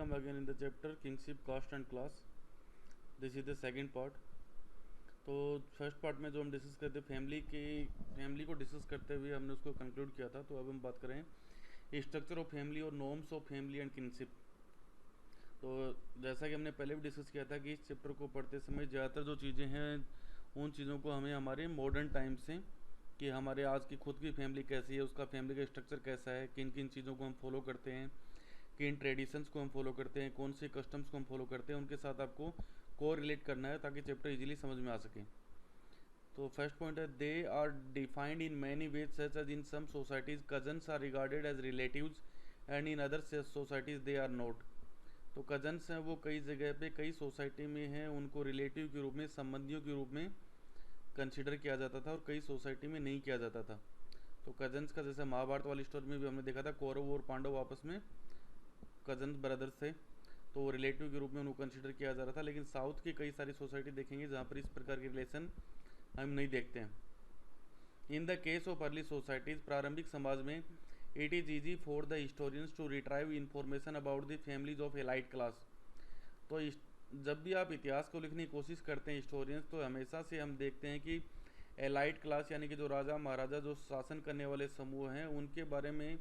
welcome again in the chapter Kingship, Caste and Class. This is the second part. तो first part में जो हम discuss करते family को डिस्कस करते हुए हमने उसको कंक्लूड किया था। तो अब हम बात करें स्ट्रक्चर ऑफ फैमिली और norms of family and kinship. तो जैसा कि हमने पहले भी डिस्कस किया था कि इस चैप्टर को पढ़ते समय ज़्यादातर जो चीज़ें हैं उन चीज़ों को हमें हमारे मॉडर्न टाइम से, कि हमारे आज की खुद की फैमिली कैसी है, उसका फैमिली का स्ट्रक्चर कैसा है, किन किन चीज़ों को हम फॉलो करते हैं, किन ट्रेडिशंस को हम फॉलो करते हैं, कौन से कस्टम्स को हम फॉलो करते हैं, उनके साथ आपको को रिलेट करना है ताकि चैप्टर इजीली समझ में आ सके। तो फर्स्ट पॉइंट है, they are defined in many ways such as in some societies cousins are regarded as relatives and in other societies they are not. तो कजन्स हैं वो कई जगह पे कई सोसाइटी में हैं, उनको रिलेटिव के रूप में, संबंधियों के रूप में कंसिडर किया जाता था और कई सोसाइटी में नहीं किया जाता था। तो कजन्स का जैसे महाभारत वाली स्टोरी में भी हमने देखा था, कौरव और पांडव आपस में कजन ब्रदर्स थे, तो वो रिलेटिव के रूप में उनको कंसिडर किया जा रहा था। लेकिन साउथ की कई सारी सोसाइटी देखेंगे जहाँ पर इस प्रकार के रिलेशन हम नहीं देखते हैं। In the case of early societies, प्रारंभिक समाज में, it is easy for the historians to retrieve information about the families of elite class. तो जब भी आप इतिहास को लिखने की कोशिश करते हैं हिस्टोरियंस, तो हमेशा से हम देखते हैं कि एलाइट क्लास यानी कि जो राजा महाराजा जो शासन करने वाले समूह हैं, उनके बारे में,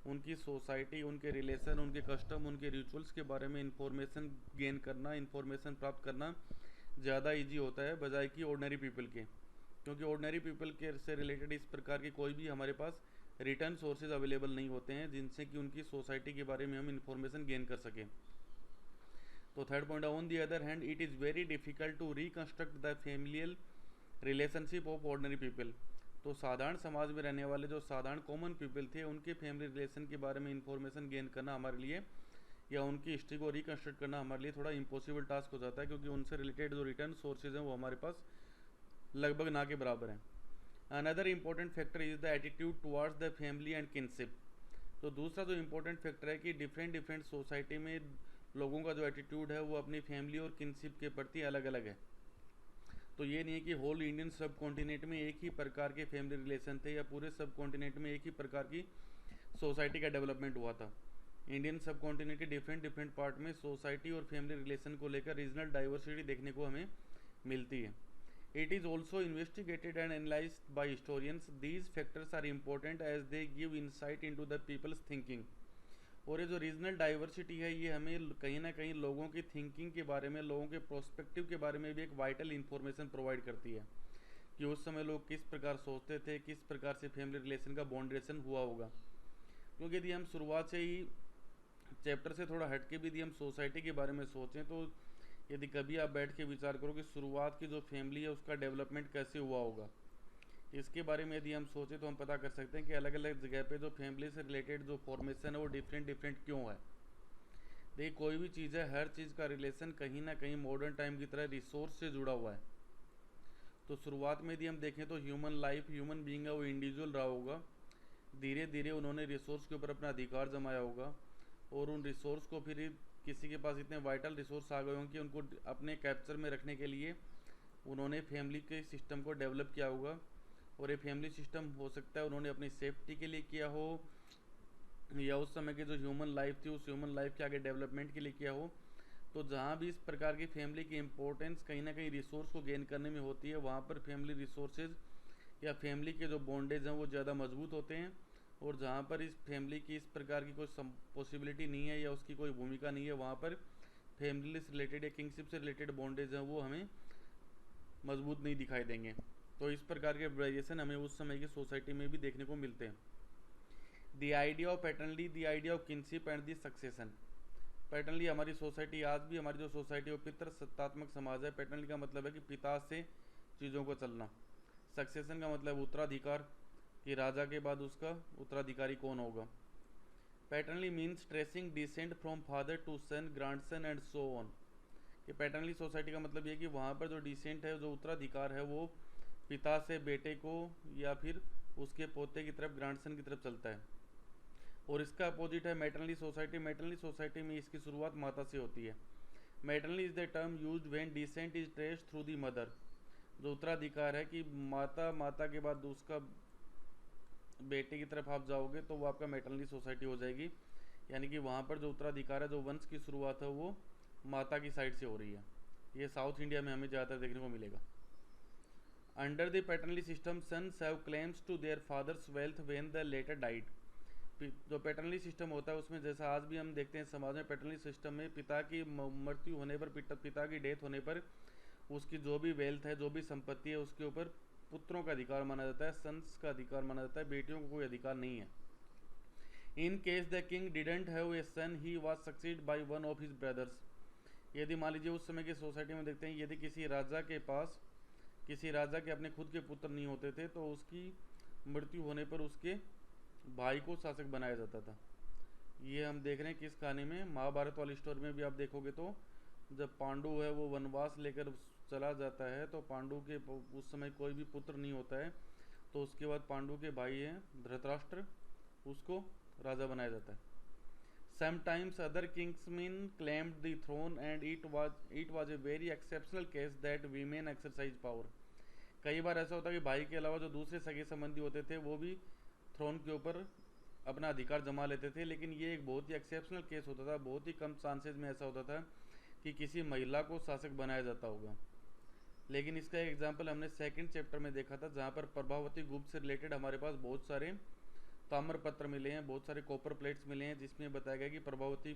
उनकी सोसाइटी, उनके रिलेशन, उनके कस्टम, उनके रिचुअल्स के बारे में इंफॉर्मेशन गेन करना, इंफॉर्मेशन प्राप्त करना ज़्यादा इजी होता है बजाय कि ऑर्डिनरी पीपल के। क्योंकि ऑर्डिनरी पीपल के से रिलेटेड इस प्रकार की कोई भी हमारे पास रिटर्न सोर्सेज अवेलेबल नहीं होते हैं जिनसे कि उनकी सोसाइटी के बारे में हम इंफॉर्मेशन गेन कर सकें। तो third point, on the other hand it is very difficult to reconstruct the familial relationship of ordinary people. तो साधारण समाज में रहने वाले जो साधारण कॉमन पीपल थे, उनके फैमिली रिलेशन के बारे में इंफॉर्मेशन गेन करना हमारे लिए, या उनकी हिस्ट्री को रिकंस्ट्रक्ट करना हमारे लिए थोड़ा इम्पॉसिबल टास्क हो जाता है, क्योंकि उनसे रिलेटेड जो रिटर्न सोर्सेज हैं वो हमारे पास लगभग ना के बराबर हैं। Another important factor is the attitude towards the family and kinship. तो दूसरा जो इम्पोर्टेंट फैक्टर है कि डिफरेंट सोसाइटी में लोगों का जो एटीट्यूड है वो अपनी फैमिली और किनशिप के प्रति अलग अलग है। तो ये नहीं है कि होल इंडियन सब कॉन्टिनेंट में एक ही प्रकार के फैमिली रिलेशन थे या पूरे सब कॉन्टिनेंट में एक ही प्रकार की सोसाइटी का डेवलपमेंट हुआ था। इंडियन सब कॉन्टिनेंट के डिफरेंट पार्ट में सोसाइटी और फैमिली रिलेशन को लेकर रीजनल डाइवर्सिटी देखने को हमें मिलती है। It is also investigated and analysed by historians. These factors are important as they give insight into the people's thinking. और ये जो रीजनल डाइवर्सिटी है ये हमें कहीं ना कहीं लोगों की थिंकिंग के बारे में, लोगों के प्रोस्पेक्टिव के बारे में भी एक वाइटल इन्फॉर्मेशन प्रोवाइड करती है कि उस समय लोग किस प्रकार सोचते थे, किस प्रकार से फैमिली रिलेशन का बॉन्ड्रेशन हुआ होगा। क्योंकि यदि हम शुरुआत से ही चैप्टर से थोड़ा हट के भी यदि हम सोसाइटी के बारे में सोचें, तो यदि कभी आप बैठ के विचार करो कि शुरुआत की जो फैमिली है उसका डेवलपमेंट कैसे हुआ होगा, इसके बारे में यदि हम सोचें तो हम पता कर सकते हैं कि अलग अलग जगह पे जो फैमिली से रिलेटेड जो फॉर्मेशन है वो डिफरेंट क्यों है। देखिए, कोई भी चीज़ है, हर चीज़ का रिलेशन कहीं ना कहीं मॉडर्न टाइम की तरह रिसोर्स से जुड़ा हुआ है। तो शुरुआत में यदि हम देखें तो ह्यूमन लाइफ, ह्यूमन बीइंग है वो इंडिविजुअल रहा होगा। धीरे धीरे उन्होंने रिसोर्स के ऊपर अपना अधिकार जमाया होगा और उन रिसोर्स को फिर किसी के पास इतने वाइटल रिसोर्स आ गए होंगे कि उनको अपने कैप्चर में रखने के लिए उन्होंने फैमिली के सिस्टम को डेवलप किया होगा। और ये फैमिली सिस्टम हो सकता है उन्होंने अपनी सेफ्टी के लिए किया हो, या उस समय की जो ह्यूमन लाइफ थी उस ह्यूमन लाइफ के आगे डेवलपमेंट के लिए किया हो। तो जहाँ भी इस प्रकार की फैमिली की इंपॉर्टेंस कहीं ना कहीं रिसोर्स को गेन करने में होती है, वहाँ पर फैमिली रिसोर्सेज या फैमिली के जो बॉन्डेज हैं वो ज़्यादा मजबूत होते हैं। और जहाँ पर इस फैमिली की इस प्रकार की कोई पॉसिबिलिटी नहीं है या उसकी कोई भूमिका नहीं है, वहाँ पर फैमिली से रिलेटेड या किंगशिप से रिलेटेड बॉन्डेज हैं वो हमें मजबूत नहीं दिखाई देंगे। तो इस प्रकार के वेरिएशन हमें उस समय की सोसाइटी में भी देखने को मिलते हैं। The idea of पैटर्नली, the idea of kinship and the succession. पैटर्नली हमारी सोसाइटी, आज भी हमारी जो सोसाइटी वो पितृ सत्तात्मक समाज है। पैटर्नली का मतलब है कि पिता से चीज़ों को चलना। सक्सेशन का मतलब उत्तराधिकार, कि राजा के बाद उसका उत्तराधिकारी कौन होगा। Patriliny means tracing descent from father to son, grandson and so on. कि पैटर्नली सोसाइटी का मतलब ये कि वहाँ पर जो डिसेंट है, जो उत्तराधिकार है, वो पिता से बेटे को या फिर उसके पोते की तरफ, ग्रैंडसन की तरफ चलता है। और इसका अपोजिट है मैटरनली सोसाइटी। मैटरनली सोसाइटी में इसकी शुरुआत माता से होती है। Matriliny is the term used when descent is traced through the mother. जो उत्तराधिकार है कि माता के बाद उसका बेटे की तरफ आप जाओगे तो वो आपका मैटरनली सोसाइटी हो जाएगी। यानी कि वहाँ पर जो उत्तराधिकार है, जो वंश की शुरुआत है, वो माता की साइड से हो रही है। ये साउथ इंडिया में हमें ज़्यादातर देखने को मिलेगा। Under the patriliny system sons have claims to their fathers' wealth when the latter died. जो पैटर्नली सिस्टम होता है उसमें, जैसा आज भी हम देखते हैं समाज में, पैटर्नली सिस्टम में पिता की मृत्यु होने पर, पिता की डेथ होने पर उसकी जो भी वेल्थ है, जो भी संपत्ति है, उसके ऊपर पुत्रों का अधिकार माना जाता है, सन्स का अधिकार माना जाता है, बेटियों को कोई अधिकार नहीं है। In case the king didn't have a son he was succeed by one of his brothers. यदि मान लीजिए उस समय की सोसाइटी में देखते हैं, यदि किसी राजा के पास, किसी राजा के अपने खुद के पुत्र नहीं होते थे, तो उसकी मृत्यु होने पर उसके भाई को शासक बनाया जाता था। ये हम देख रहे हैं किस कहानी में, महाभारत वाली स्टोरी में भी आप देखोगे तो जब पांडु है वो वनवास लेकर चला जाता है, तो पांडु के उस समय कोई भी पुत्र नहीं होता है, तो उसके बाद पांडु के भाई हैं धृतराष्ट्र, उसको राजा बनाया जाता है। Sometimes other kinsmen claimed the throne and it was a very exceptional case that women exercise power. कई बार ऐसा होता है कि भाई के अलावा जो दूसरे सगे संबंधी होते थे वो भी थ्रोन के ऊपर अपना अधिकार जमा लेते थे, लेकिन ये एक बहुत ही एक्सेप्शनल केस होता था। बहुत ही कम चांसेस में ऐसा होता था कि किसी महिला को शासक बनाया जाता होगा। लेकिन इसका एक एग्जाम्पल हमने सेकंड चैप्टर में देखा था, जहाँ पर प्रभावती गुप्त से रिलेटेड हमारे पास बहुत सारे ताम्र पत्र मिले हैं, बहुत सारे कॉपर प्लेट्स मिले हैं, जिसमें बताया गया कि प्रभावती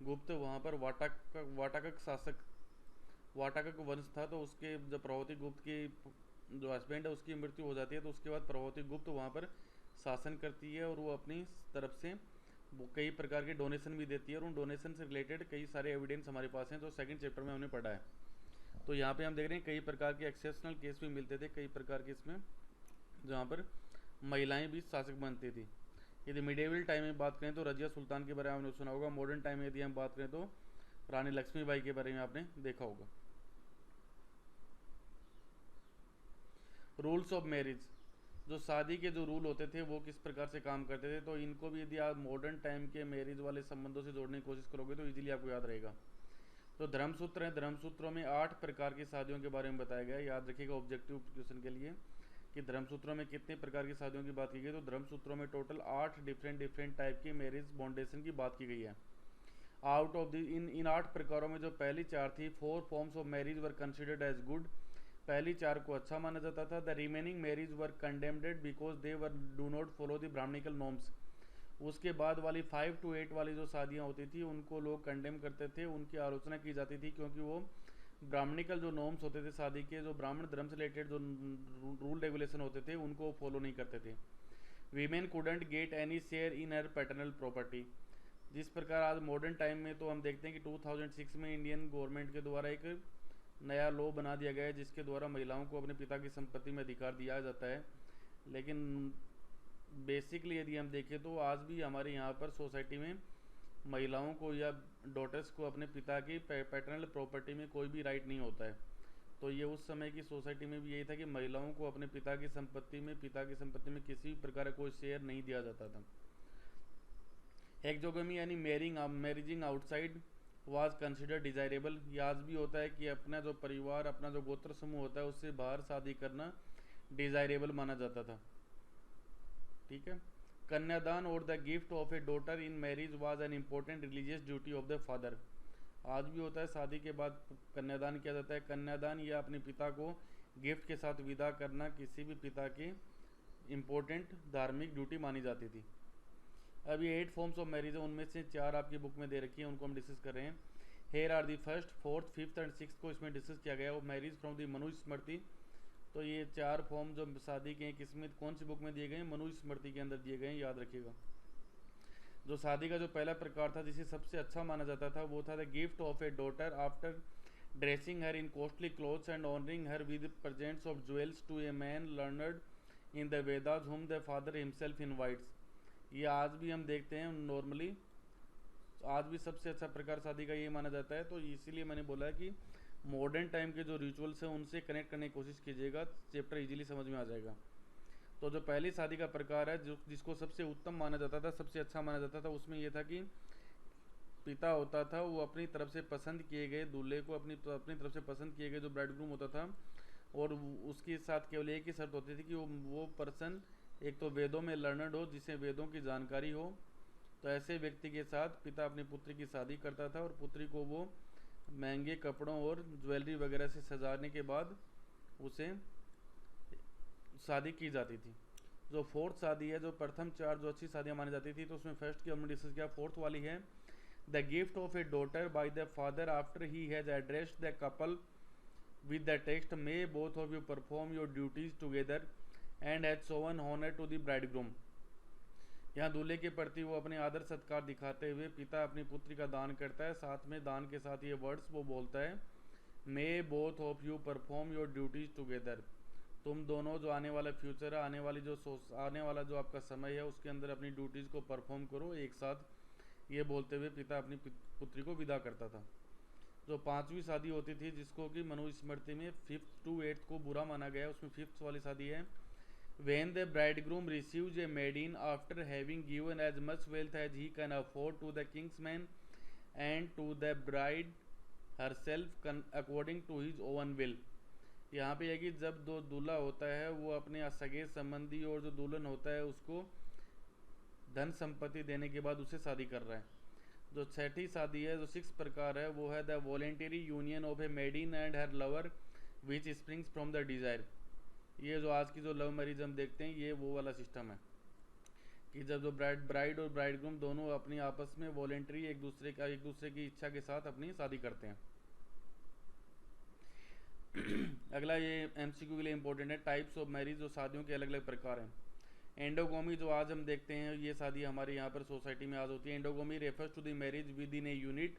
गुप्त वहाँ पर वाटाकक शासक, वाटाकक वंश था। तो उसके जब प्रभावती गुप्त की जो हस्बैंड है उसकी मृत्यु हो जाती है, तो उसके बाद प्रभावती गुप्त वहाँ पर शासन करती है, और वो अपनी तरफ से वो कई प्रकार के डोनेशन भी देती है, और उन डोनेशन से रिलेटेड कई सारे एविडेंस हमारे पास हैं, जो सेकंड चैप्टर में हमने पढ़ा है। तो यहाँ पे हम देख रहे हैं कई प्रकार के एक्सेप्शनल केस भी मिलते थे, कई प्रकार के इसमें जहाँ पर महिलाएं भी शासक बनती थी। यदि मिडेवल टाइम में बात करें तो रजिया सुल्तान के बारे में आपने सुना होगा। मॉडर्न टाइम में यदि हम बात करें तो रानी लक्ष्मीबाई के बारे में आपने देखा होगा। रूल्स ऑफ मैरिज, जो शादी के जो रूल होते थे वो किस प्रकार से काम करते थे, तो इनको भी यदि आप मॉडर्न टाइम के मैरिज वाले संबंधों से जोड़ने की कोशिश करोगे तो इजीली आपको याद रहेगा। तो धर्मसूत्र हैं, धर्मसूत्रों में 8 प्रकार की शादियों के बारे में बताया गया है। याद रखिएगा ऑब्जेक्टिव क्वेश्चन के लिए कि धर्मसूत्रों में कितने प्रकार की शादियों की बात की गई। तो धर्मसूत्रों में टोटल 8 डिफरेंट टाइप की मैरिज बॉन्डेशन की बात की गई है। आउट ऑफ द इन 8 प्रकारों में जो पहली 4 थी, 4 forms of marriage were considered as good, पहली 4 को अच्छा माना जाता था। The remaining marriage were condemned because they were do not follow the Brahmanical norms. उसके बाद वाली 5 to 8 वाली जो शादियाँ होती थी उनको लोग कंडेम करते थे, उनकी आलोचना की जाती थी, क्योंकि वो ब्राह्मणिकल जो नॉर्म्स होते थे शादी के, जो ब्राह्मण धर्म से रिलेटेड जो रूल रेगुलेशन होते थे उनको फॉलो नहीं करते थे। Women couldn't get any share in her paternal property. जिस प्रकार आज मॉडर्न टाइम में तो हम देखते हैं कि 2006 में इंडियन गवर्नमेंट के द्वारा एक नया लॉ बना दिया गया है, जिसके द्वारा महिलाओं को अपने पिता की संपत्ति में अधिकार दिया जाता है। लेकिन बेसिकली यदि हम देखें तो आज भी हमारे यहाँ पर सोसाइटी में महिलाओं को या डॉटर्स को अपने पिता की पैटर्नल प्रॉपर्टी में कोई भी राइट नहीं होता है। तो ये उस समय की सोसाइटी में भी यही था कि महिलाओं को अपने पिता की संपत्ति में किसी भी प्रकार का कोई शेयर नहीं दिया जाता था। एक्सोगमी यानी मैरिजिंग आउटसाइड वाज कंसिडर डिजायरेबल। ये आज भी होता है कि अपना जो परिवार, अपना जो गोत्र समूह होता है उससे बाहर शादी करना डिजायरेबल माना जाता था। ठीक है। कन्यादान और the gift of a daughter in marriage was an important religious duty of the father. आज भी होता है, शादी के बाद कन्यादान किया जाता है। कन्यादान या अपने पिता को गिफ्ट के साथ विदा करना किसी भी पिता की इम्पोर्टेंट धार्मिक ड्यूटी मानी जाती थी। अब ये 8 फॉर्म्स ऑफ मैरिज है, उनमें से 4 आपकी बुक में दे रखी है, उनको हम डिस्कस कर रहे हैं। Here are the first, 4th, 5th and 6th को इसमें डिस्कस किया गया है। वो मैरिज फ्रॉम दी मनुस्मृति। तो ये 4 फॉर्म जो शादी के हैं किसमें, कौन सी बुक में दिए गए हैं, मनुस्मृति के अंदर दिए गए हैं, याद रखिएगा। जो शादी का जो पहला प्रकार था जिसे सबसे अच्छा माना जाता था वो था the gift of a daughter after dressing her in costly clothes and honouring her with presents of jewels to a man learned in the Vedas whom the father himself invites. ये आज भी हम देखते हैं नॉर्मली, आज भी सबसे अच्छा प्रकार शादी का ये माना जाता है। तो इसीलिए मैंने बोला है कि मॉडर्न टाइम के जो रिचुअल्स हैं उनसे कनेक्ट करने की कोशिश कीजिएगा, चैप्टर इजीली समझ में आ जाएगा। तो जो पहली शादी का प्रकार है जो जिसको सबसे उत्तम माना जाता था, सबसे अच्छा माना जाता था, उसमें यह था कि पिता होता था वो अपनी तरफ से पसंद किए गए दूल्हे को अपनी तरफ से पसंद किए गए जो ब्राइडग्रूम होता था, और उसके साथ केवल एक ही शर्त होती थी कि वो पर्सन एक तो वेदों में लर्नर्ड हो, जिसे वेदों की जानकारी हो, तो ऐसे व्यक्ति के साथ पिता अपनी पुत्री की शादी करता था और पुत्री को वो महंगे कपड़ों और ज्वेलरी वगैरह से सजाने के बाद उसे शादी की जाती थी। जो फोर्थ शादी है, जो प्रथम चार जो अच्छी शादियाँ मानी जाती थी, तो उसमें फर्स्ट की हमने डिस्कस किया, फोर्थ वाली है the gift of a daughter by the father after he has addressed the couple with the text may both of you perform your duties together and has shown honor to the bridegroom। यहाँ दूल्हे के प्रति वो अपने आदर सत्कार दिखाते हुए पिता अपनी पुत्री का दान करता है, साथ में दान के साथ ये वर्ड्स वो बोलता है may both of you perform your duties together. तुम दोनों जो आने वाला फ्यूचर है, आने वाला जो आपका समय है, उसके अंदर अपनी ड्यूटीज़ को परफॉर्म करो एक साथ, ये बोलते हुए पिता अपनी पुत्री को विदा करता था। जो पांचवी शादी होती थी, जिसको कि मनुस्मृति में 5th to 8th को बुरा माना गया है, उसमें 5th वाली शादी है when the bridegroom receives a maiden after having given as much wealth as he can afford to the king's man and to the bride herself according to his own will। यहाँ पे है कि जब दो दूल्हा होता है वो अपने सगे संबंधी और जो दुल्हन होता है उसको धन संपत्ति देने के बाद उसे शादी कर रहा है। जो छठी शादी है, जो 6 प्रकार है, वो है the voluntary union of a maiden and her lover which springs from the desire. ये जो आज की जो लव मैरिज हम देखते हैं, ये वो वाला सिस्टम है कि जब जो ब्राइड और ब्राइडग्रूम दोनों अपनी आपस में वॉलेंटरी एक दूसरे की इच्छा के साथ अपनी शादी करते हैं। अगला ये एमसीक्यू के लिए इंपॉर्टेंट है, टाइप्स ऑफ मैरिज, जो शादियों के अलग अलग प्रकार हैं। एंडोगोमी जो आज हम देखते हैं, ये शादी हमारे यहाँ पर सोसाइटी में आज होती है। Endogamy refers to the marriage within a unit,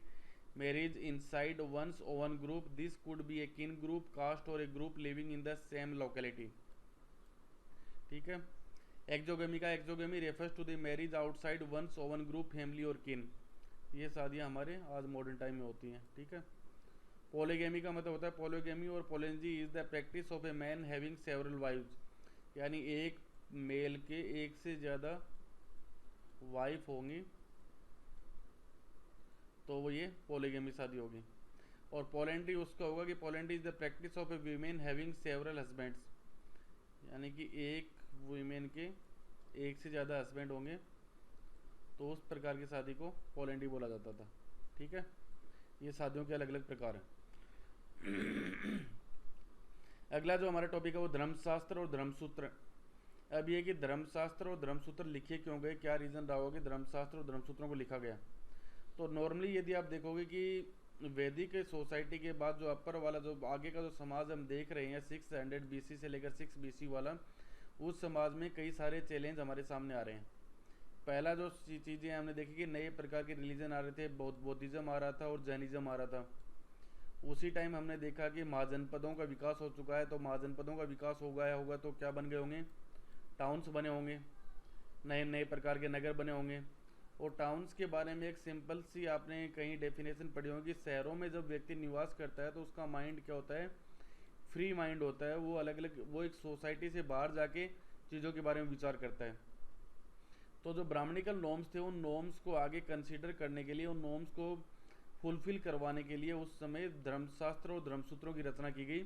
marriage inside one's own group, this could be a kin group, caste और a group living in the same locality. ठीक है। Exogamy refers to the marriage outside one's own group, family और kin. ये शादियाँ हमारे आज modern time में होती हैं। ठीक है। पॉलीगेमी का मतलब होता है, पॉलीगेमी और polygyny is the practice of a man having several wives, यानी एक मेल के एक से ज़्यादा वाइफ होंगी तो वो ये पॉलीगेमी शादी होगी। और पोलेंड्री उसका होगा कि polyandry is the practice of a women having several husbands, यानी कि एक वीमेन के एक से ज़्यादा हस्बैंड होंगे तो उस प्रकार की शादी को पोलेंड्री बोला जाता था। ठीक है। ये शादियों के अलग अलग प्रकार हैं। अगला जो हमारा टॉपिक है वो धर्मशास्त्र और धर्मसूत्र। अब ये कि धर्मशास्त्र और धर्मसूत्र लिखे क्यों गए, क्या रीज़न रहा होगा कि धर्मशास्त्र और धर्मसूत्रों को लिखा गया। तो नॉर्मली यदि आप देखोगे कि वैदिक सोसाइटी के बाद जो अपर वाला जो आगे का जो समाज हम देख रहे हैं 600 BC से लेकर 6 BC वाला, उस समाज में कई सारे चैलेंज हमारे सामने आ रहे हैं। पहला जो चीज़ें हमने देखी कि नए प्रकार के रिलीजन आ रहे थे, बौद्धिज्म आ रहा था और जैनिज्म आ रहा था। उसी टाइम हमने देखा कि महाजनपदों का विकास हो चुका है, तो महाजनपदों का विकास हो गया होगा तो क्या बन गए होंगे, टाउन्स बने होंगे, नए नए प्रकार के नगर बने होंगे। और टाउन्स के बारे में एक सिंपल सी आपने कहीं डेफिनेशन पढ़ी होगी कि शहरों में जब व्यक्ति निवास करता है तो उसका माइंड क्या होता है, फ्री माइंड होता है। वो अलग अलग, वो एक सोसाइटी से बाहर जाके चीज़ों के बारे में विचार करता है। तो जो ब्राह्मणिकल नॉर्म्स थे, उन नॉर्म्स को आगे कंसीडर करने के लिए, उन नॉर्म्स को फुलफिल करवाने के लिए उस समय धर्मशास्त्र और धर्मसूत्रों की रचना की गई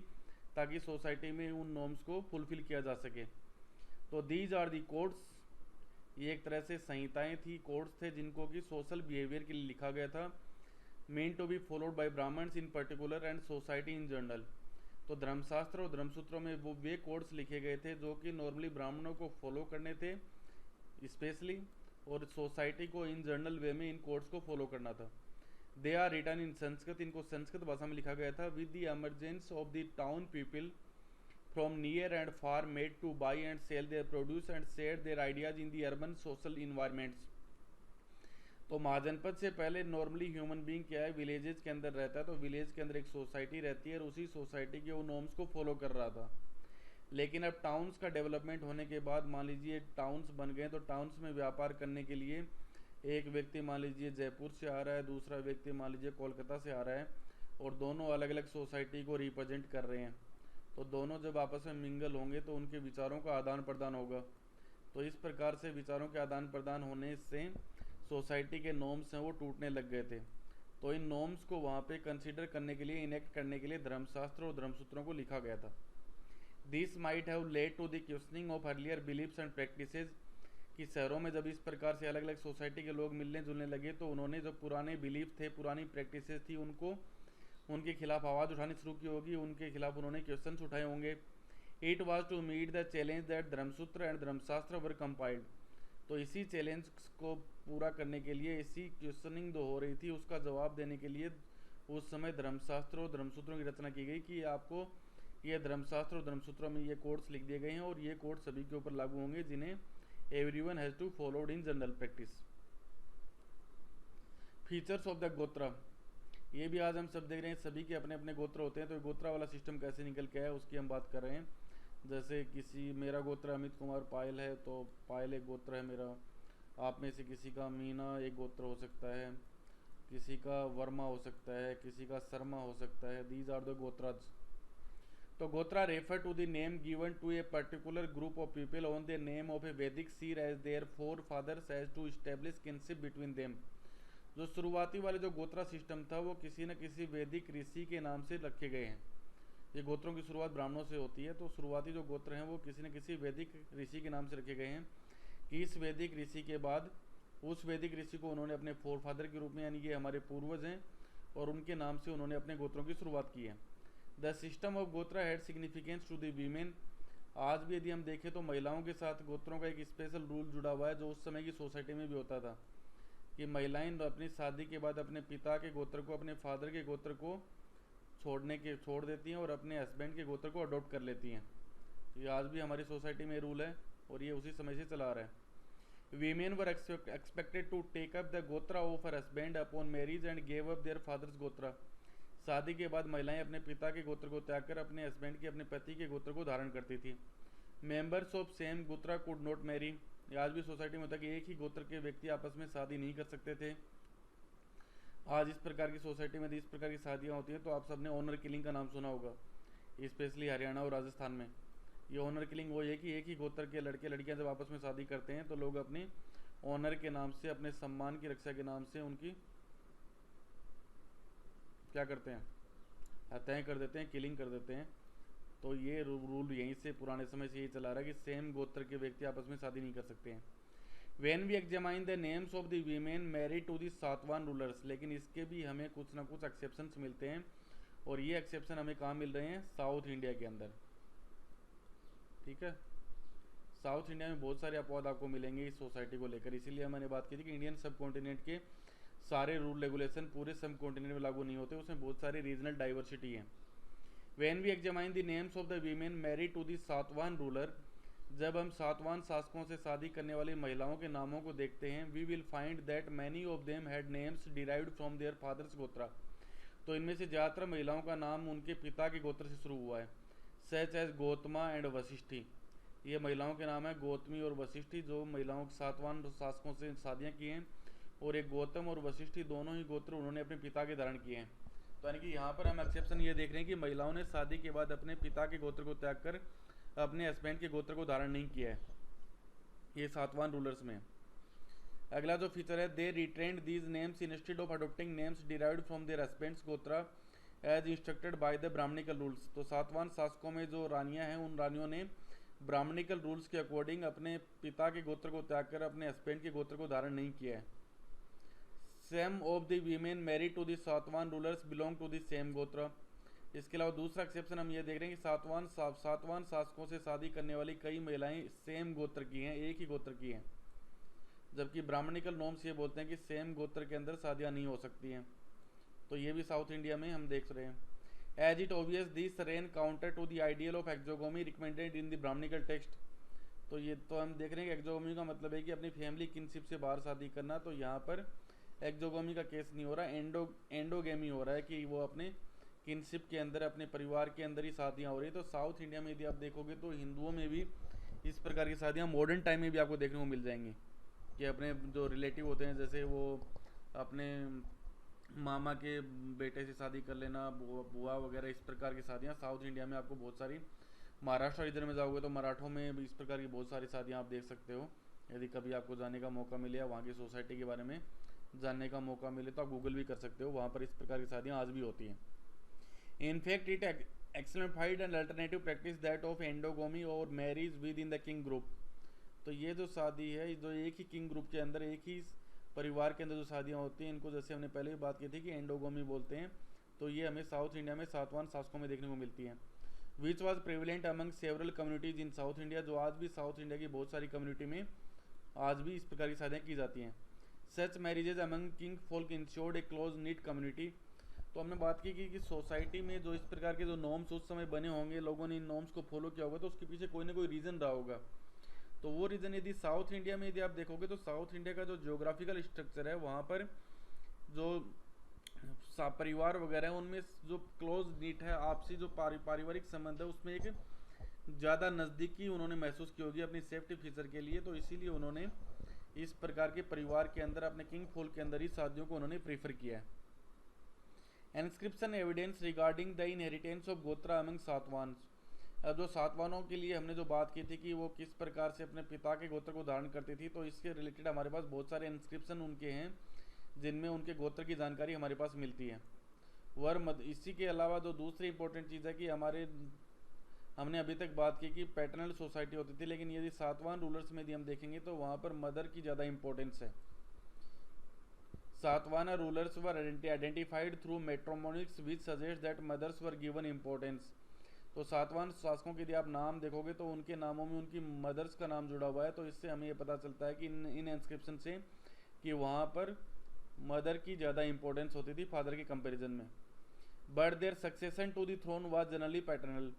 ताकि सोसाइटी में उन नॉर्म्स को फुलफिल किया जा सके। तो दीज आर दी कोड्स, ये एक तरह से संहिताएं थी, कोड्स थे जिनको कि सोशल बिहेवियर के लिए लिखा गया था, meant to be followed by Brahmans in particular and society in general. तो धर्मशास्त्र और धर्मसूत्रों में वो वे कोड्स लिखे गए थे जो कि नॉर्मली ब्राह्मणों को फॉलो करने थे स्पेशली, और सोसाइटी को इन जनरल वे में इन कोड्स को फॉलो करना था। They are written in Sanskrit, इनको संस्कृत भाषा में लिखा गया था। With the emergence of the town people from near and far made to buy and sell their produce and share their ideas in the urban social environments। तो महाजनपद से पहले normally human being क्या है, विलेजेस के अंदर रहता है, तो विलेज के अंदर एक सोसाइटी रहती है और उसी सोसाइटी के वो नॉर्म्स को फॉलो कर रहा था। लेकिन अब टाउन्स का डेवलपमेंट होने के बाद मान लीजिए टाउन्स बन गए, तो टाउन्स में व्यापार करने के लिए एक व्यक्ति मान लीजिए जयपुर से आ रहा है, दूसरा व्यक्ति मान लीजिए कोलकाता से आ रहा है, और दोनों अलग अलग सोसाइटी को रिप्रेजेंट कर रहे हैं। तो दोनों जब आपस में मिंगल होंगे तो उनके विचारों का आदान प्रदान होगा। तो इस प्रकार से विचारों के आदान प्रदान होने से सोसाइटी के नॉर्म्स हैं वो टूटने लग गए थे। तो इन नॉर्म्स को वहाँ पे कंसीडर करने के लिए, इनेक्ट करने के लिए धर्मशास्त्र और धर्मसूत्रों को लिखा गया था। This might have led to the questioning of earlier beliefs and practices, कि शहरों में जब इस प्रकार से अलग अलग सोसाइटी के लोग मिलने जुलने लगे तो उन्होंने जो पुराने बिलीफ थे, पुरानी प्रैक्टिसेस थी, उनको उनके खिलाफ आवाज़ उठानी शुरू की होगी, उनके खिलाफ उन्होंने क्वेश्चंस उठाए होंगे। It was to meet the challenge that Dharmasutra and Dharmashastra were compiled. तो इसी चैलेंज को पूरा करने के लिए, इसी क्वेश्चनिंग जो हो रही थी उसका जवाब देने के लिए उस समय धर्मशास्त्र और धर्मसूत्रों की रचना की गई कि आपको ये धर्मशास्त्र और धर्मसूत्रों में ये कोड्स लिख दिए गए हैं और ये कोड सभी के ऊपर लागू होंगे जिन्हें everyone has to followed in general practice. Features of the gotra, ये भी आज हम सब देख रहे हैं, सभी के अपने अपने गोत्र होते हैं। तो गोत्रा वाला सिस्टम कैसे निकल के आया उसकी हम बात कर रहे हैं। जैसे किसी, मेरा गोत्र अमित कुमार पायल है, तो पायल एक गोत्र है मेरा। आप में से किसी का मीना एक गोत्र हो सकता है, किसी का वर्मा हो सकता है, किसी का शर्मा हो सकता है। These are the gotras. तो gotra refer to the name given to a particular group of people on the name of a Vedic seer as their forefathers as to establish kinship between them. जो शुरुआती वाले जो गोत्रा system था वो किसी न किसी वैदिक ऋषि के नाम से रखे गए हैं। ये गोत्रों की शुरुआत ब्राह्मणों से होती है, तो शुरुआती जो गोत्र हैं वो किसी न किसी वैदिक ऋषि के नाम से रखे गए हैं कि इस वैदिक ऋषि के बाद उस वैदिक ऋषि को उन्होंने अपने फोर फादर के रूप में, यानी कि हमारे पूर्वज हैं, और उनके नाम से उन्होंने अपने गोत्रों की शुरुआत की है। The system of gotra had significance to the women. आज भी यदि हम देखें तो महिलाओं के साथ गोत्रों का एक स्पेशल रूल जुड़ा हुआ है जो उस समय की सोसाइटी में भी होता था कि महिलाएं अपनी शादी के बाद अपने पिता के गोत्र को, अपने फादर के गोत्र को छोड़ देती हैं और अपने हस्बैंड के गोत्र को अडॉप्ट कर लेती हैं। ये आज भी हमारी सोसाइटी में रूल है और ये उसी समय से चला रहा है। Women were expected to take up the gotra of her husband upon marriage and gave up their fathers gotra. शादी के बाद महिलाएं अपने पिता के गोत्र को त्याग कर अपने हस्बैंड के, अपने पति के गोत्र को धारण करती थी। मेंबर्स ऑफ सेम गोत्रा कुड नॉट मैरी। आज भी सोसाइटी में होता है कि एक ही गोत्र के व्यक्ति आपस में शादी नहीं कर सकते थे। आज इस प्रकार की सोसाइटी में इस प्रकार की शादियाँ होती हैं। तो आप सबने ऑनर किलिंग का नाम सुना होगा, स्पेशली हरियाणा और राजस्थान में। ये ऑनर किलिंग वो है कि एक ही गोत्र के लड़के लड़कियां जब आपस में शादी करते हैं तो लोग अपनी ऑनर के नाम से, अपने सम्मान की रक्षा के नाम से उनकी क्या करते हैं, हत्याएं कर देते हैं, किलिंग कर देते हैं। तो ये रूल यहीं से पुराने समय से यही चला रहा है कि सेम गोत्र के व्यक्ति आपस में शादी नहीं कर सकते हैं। When we examine the names of the women married to the Satavahana rulers, लेकिन इसके भी हमें कुछ ना कुछ एक्सेप्शंस मिलते हैं और ये एक्सेप्शन हमें कहाँ मिल रहे हैं, साउथ इंडिया के अंदर। ठीक है, साउथ इंडिया में बहुत सारे अपवाद आपको मिलेंगे इस सोसाइटी को लेकर। इसीलिए मैंने बात की थी कि इंडियन सब कॉन्टिनेंट के सारे रूल रेगुलेशन पूरे सब कॉन्टिनेंट में लागू नहीं होते, उसमें बहुत सारी रीजनल डाइवर्सिटी है। When we examine the names of the women married to the Satavahana ruler, जब हम सातवान शासकों से शादी करने वाली महिलाओं के नामों को देखते हैं, we will find that many of them had names derived from their fathers gotra. तो इनमें से ज़्यादातर महिलाओं का नाम उनके पिता के गोत्र से शुरू हुआ है। Such as Gautama and Vashishti, ये महिलाओं के नाम है गौतमी और वशिष्ठी, जो महिलाओं के सातवान शासकों से शादियाँ की हैं। और एक गौतम और वशिष्ठी दोनों ही गोत्र उन्होंने अपने पिता के धारण किए हैं। तो यानी कि यहाँ पर हम एक्सेप्शन ये देख रहे हैं कि महिलाओं ने शादी के बाद अपने पिता के गोत्र को त्याग कर अपने हस्बैंड के गोत्र को धारण नहीं किया है, ये सातवान रूलर्स में। अगला जो फीचर है, they retained these names instead of adopting names derived from their husbands gotra as instructed by the Brahmanical rules. तो सातवान शासकों में जो रानियां हैं, उन रानियों ने ब्राह्मणिकल रूल्स के अकॉर्डिंग अपने पिता के गोत्र को त्याग कर अपने हस्बैंड के गोत्र को धारण नहीं किया है। Some of the women married to the Satavahana rulers belong to the same gotra. इसके अलावा दूसरा एक्सेप्शन हम ये देख रहे हैं कि सातवान शासकों से शादी करने वाली कई महिलाएं सेम गोत्र की हैं, एक ही गोत्र की हैं, जबकि ब्राह्मणिकल नॉर्म्स ये बोलते हैं कि सेम गोत्र के अंदर शादियां नहीं हो सकती हैं। तो ये भी साउथ इंडिया में हम देख रहे हैं। As it obvious this ran counter to the ideal of exogamy recommended in the Brahmanical text. तो ये तो हम देख रहे हैं कि एक्सोगोमी का मतलब है कि अपनी फैमिली किनशिप से बाहर शादी करना। तो यहाँ पर एक्सोगोमी का केस नहीं हो रहा, एंडोगेमी हो रहा है कि वो अपने किनशिप के अंदर, अपने परिवार के अंदर ही शादियाँ हो रही है। तो साउथ इंडिया में यदि आप देखोगे तो हिंदुओं में भी इस प्रकार की शादियाँ मॉडर्न टाइम में भी आपको देखने को मिल जाएंगी कि अपने जो रिलेटिव होते हैं, जैसे वो अपने मामा के बेटे से शादी कर लेना, बुआ वगैरह, इस प्रकार की शादियाँ साउथ इंडिया में आपको बहुत सारी। महाराष्ट्र इधर में जाओगे तो मराठों में भी इस प्रकार की बहुत सारी शादियाँ आप देख सकते हो। यदि कभी आपको जाने का मौका मिले या वहाँ की सोसाइटी के बारे में जानने का मौका मिले तो आप गूगल भी कर सकते हो, वहाँ पर इस प्रकार की शादियाँ आज भी होती हैं। In fact, it exemplified an alternative practice that of endogamy or marriage within the king group। तो ये जो शादी है, जो एक ही किंग ग्रुप के अंदर, एक ही परिवार के अंदर जो शादियाँ होती हैं, इनको जैसे हमने पहले भी बात की थी कि एंडोगोमी बोलते हैं। तो ये हमें साउथ इंडिया में सातवाहन शासकों में देखने को मिलती है। Which was prevalent among several communities in south India, जो आज भी साउथ इंडिया की बहुत सारी कम्युनिटी में आज भी इस प्रकार की शादियाँ की जाती हैं। Such marriages among kinfolk ensured a close knit community. तो हमने बात की कि सोसाइटी में जो इस प्रकार के जो नॉर्म्स उस समय बने होंगे, लोगों ने इन नॉर्म्स को फॉलो किया होगा, तो उसके पीछे कोई ना कोई रीज़न रहा होगा। तो वो रीज़न यदि साउथ इंडिया में यदि आप देखोगे तो साउथ इंडिया का जो जियोग्राफिकल स्ट्रक्चर है, वहाँ पर जो परिवार वगैरह है उनमें जो क्लोज नीट है, आपसी जो पारिवारिक संबंध है, उसमें एक ज़्यादा नज़दीकी उन्होंने महसूस की होगी अपनी सेफ्टी फीचर के लिए। तो इसीलिए उन्होंने इस प्रकार के परिवार के अंदर, अपने किंग फोल्क के अंदर ही शादियों को उन्होंने प्रीफर किया है। Inscription evidence regarding the inheritance of गोत्रा अमंग सातवान। अब जो सातवानों के लिए हमने जो बात की थी कि वो किस प्रकार से अपने पिता के गोत्र को धारण करती थी, तो इसके रिलेटेड हमारे पास बहुत सारे इंस्क्रिप्शन उनके हैं जिनमें उनके गोत्र की जानकारी हमारे पास मिलती है। इसी के अलावा जो दूसरी इंपॉर्टेंट चीज़ है कि हमने अभी तक बात की कि पैटर्नल सोसाइटी होती थी, लेकिन यदि सातवान रूलर्स में यदि हम देखेंगे तो वहाँ पर मदर की ज़्यादा इंपॉर्टेंस है। Satavahana rulers were identified through metronymics which suggest that mothers were given importance. तो सातवान शासकों के यदि आप नाम देखोगे तो उनके नामों में उनकी मदर्स का नाम जुड़ा हुआ है। तो इससे हमें ये पता चलता है कि इन इंस्क्रिप्शन से कि वहाँ पर मदर की ज़्यादा इंपॉर्टेंस होती थी फादर के कंपैरिजन में। But their succession to the throne was generally paternal.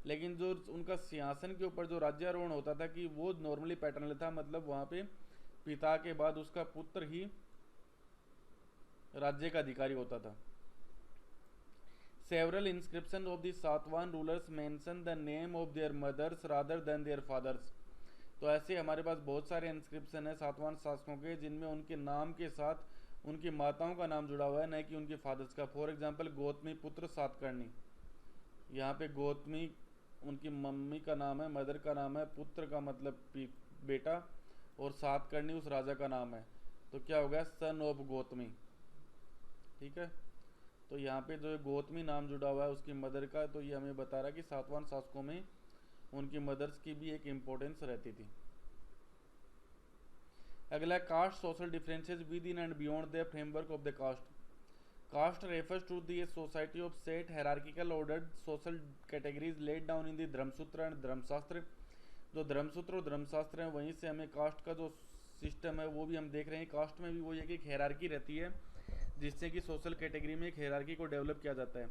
लेकिन जो उनका सिंहासन के ऊपर जो राज्यारोहण होता था कि वो नॉर्मली पैटर्नल था, मतलब वहाँ पे पिता के बाद उसका पुत्र ही राज्य का अधिकारी होता था। Several inscription of the Satavahana rulers mention the name of their mothers rather than their fathers. तो ऐसे हमारे पास बहुत सारे इंस्क्रिप्शन है सातवान शासकों के जिनमें उनके नाम के साथ उनकी माताओं का नाम जुड़ा हुआ है, न कि उनके फादर्स का। फॉर एग्जाम्पल गौतमी पुत्र सातकर्णी, यहाँ पे गौतमी उनकी मम्मी का नाम है, मदर का नाम है, पुत्र का मतलब बेटा, और सातकर्णी उस राजा का नाम है। तो क्या हो गया, सन ऑफ गौतमी। ठीक है, तो यहाँ पे जो गौतमी नाम जुड़ा हुआ है उसकी मदर का, तो ये हमें बता रहा है कि सातवान शासकों में उनकी मदर्स की भी एक इम्पोर्टेंस रहती थी। अगला, caste social differences within and beyond the framework of the caste. Caste refers to the society of set hierarchical ordered social categories laid down in the Dharmasutra and Dharmashastra. जो धर्मसूत्र और धर्मशास्त्र हैं वहीं से हमें कास्ट का जो सिस्टम है वो भी हम देख रहे हैं। कास्ट में भी वो एक हायरार्की रहती है जिससे कि सोशल कैटेगरी में एक हायरार्की को डेवलप किया जाता है।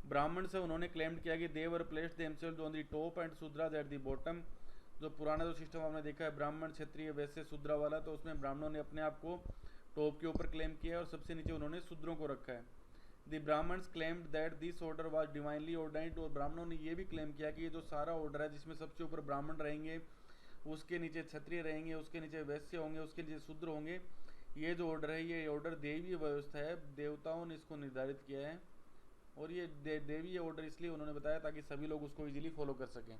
ब्राह्मण से उन्होंने क्लेम्ड किया कि they were placed themselves on the top and Shudras at the bottom. जो पुराना जो सिस्टम आपने देखा है ब्राह्मण क्षत्रिय वैश्य शूद्रा वाला, तो उसमें ब्राह्मणों ने अपने आप को टॉप के ऊपर क्लेम किया और सबसे नीचे उन्होंने शूद्रों को रखा है। The Brahmins claimed that this order was divinely ordained. और ब्राह्मणों ने ये भी क्लेम किया कि ये जो सारा ऑर्डर है जिसमें सबसे ऊपर ब्राह्मण रहेंगे, उसके नीचे क्षत्रिय रहेंगे, उसके नीचे वैश्य होंगे, उसके नीचे शूद्र होंगे, ये जो ऑर्डर है ये ऑर्डर देवीय व्यवस्था है, देवताओं ने इसको निर्धारित किया है। और ये देवीय ऑर्डर इसलिए उन्होंने बताया ताकि सभी लोग उसको इजीली फॉलो कर सकें।